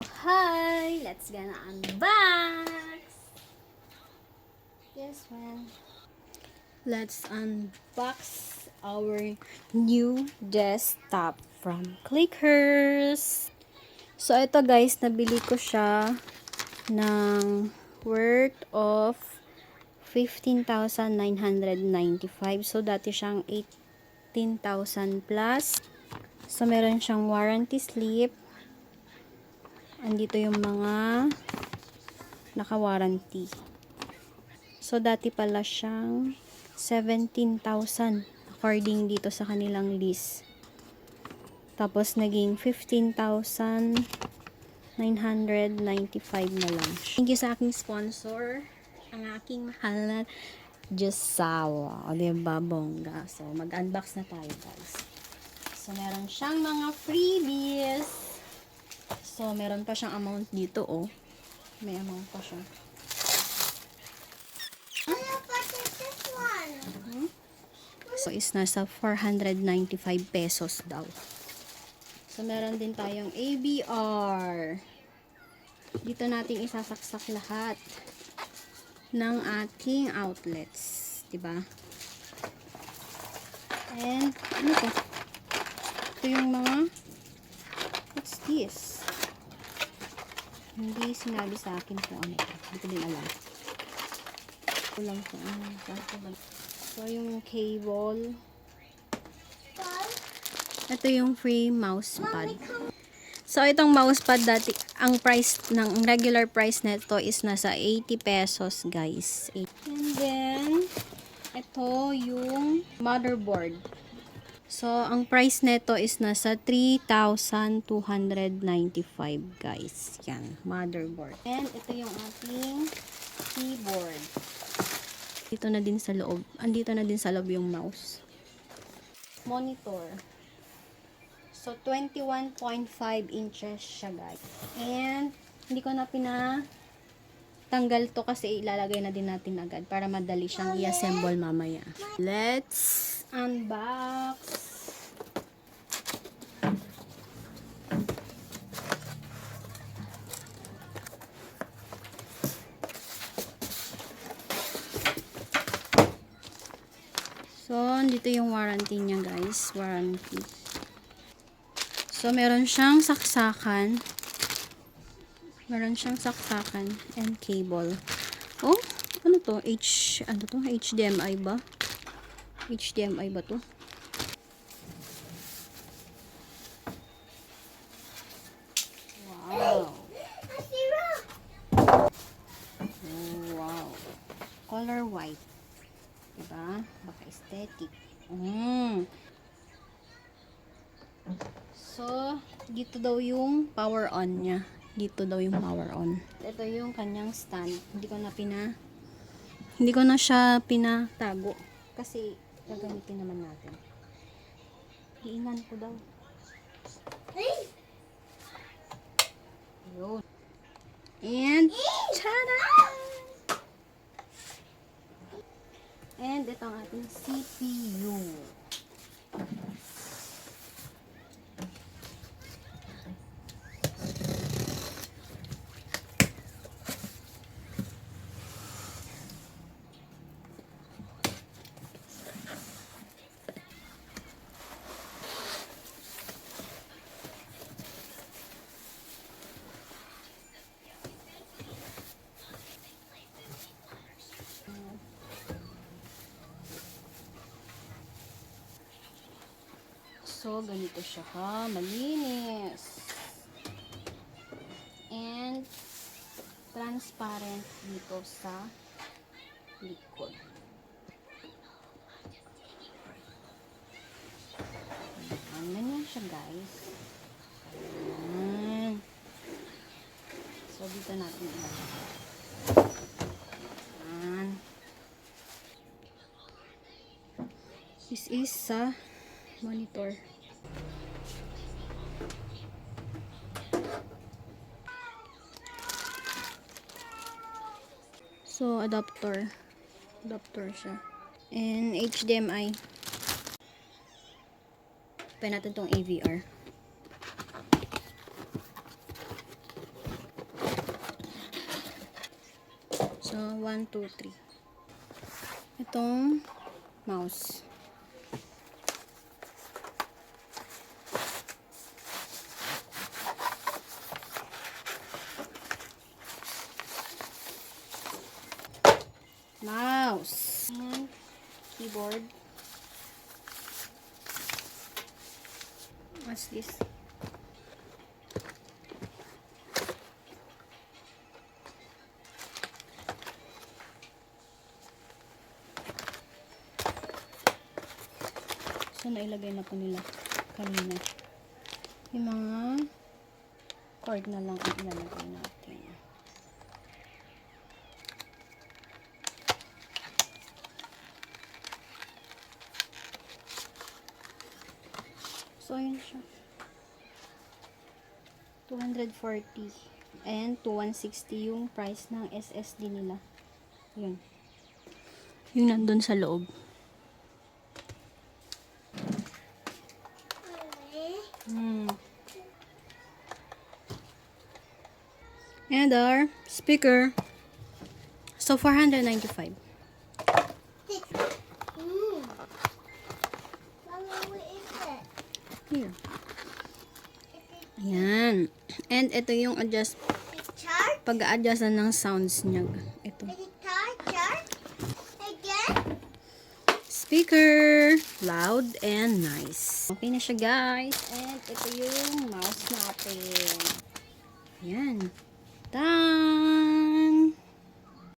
Hi! Let's gonna unbox this one. Let's unbox our new desktop from Clickers. So, ito guys, nabili ko siya ng worth of 15,995. So, dati siyang 18,000 plus. So, meron siyang warranty slip. Andito yung mga naka-warranty. So, dati pala siyang 17,000 according dito sa kanilang list. Tapos, naging 15,995 na lang. Thank you sa aking sponsor, ang aking mahal na Jusawa. O, diba, bongga. So, mag-unbox na tayo, guys. So, meron siyang mga freebies. So, meron pa siyang amount dito, oh. May amount pa siya. So, is nasa 495 pesos daw. So, meron din tayong ABR. Dito natin isasaksak lahat ng ating outlets. Diba? And, ano to? Ito yung mga, what's this? Hindi sinabi sa akin kung ano ito. Hindi ko din alam. Kulang ko ano. So, yung cable. Ito yung free mousepad. So, itong mousepad dati, ang price ng regular price nito is nasa 80 pesos, guys. And then, ito yung motherboard. So, ang price nito is nasa 3,295, guys. Yan, motherboard. And ito yung ating keyboard. Dito na din sa loob. Andito na din sa loob yung mouse. Monitor. So, 21.5 inches siya, guys. And, hindi ko na pinatanggal to kasi ilalagay na din natin agad para madali siyang i-assemble mamaya. Let's unbox. So, dito yung warranty niya, guys. Warranty. So, meron siyang saksakan. Meron siyang saksakan and cable. Oh, ano to? HDMI ba? HDMI ba to? Wow. Wow. Color white. Diba? Baka aesthetic. So, dito daw yung power on niya. Dito daw yung power on. Ito yung kanyang stand. Hindi ko na siya pinatago. Kasi, gagamitin naman natin. Hiingan ko daw. Yun. And, tada! And, ito ang ating CPU. So, ganito siya ha. Malinis. And, transparent dito sa likod. Ganyan siya, guys. Ayan. So, dito natin ilagay. Ayan. This is sa monitor. So, adapter siya. And HDMI. Pwede natin tong AVR. So, 1, 2, 3. Itong mouse. Mouse. And keyboard. What's this? So, nailagay na po nila kanina. Yung mga cord na lang ang ilalagay natin. So, yun siya. 240 and 260 yung price ng SSD nila. Yun. Yung nandun sa loob. And our speaker. So, 495. Here. Ayan. And ito yung adjust. Pag-a-adjust ng sounds niya. Ito. Speaker. Loud and nice. Okay na siya, guys. And ito yung mouse natin. Ayan. Done!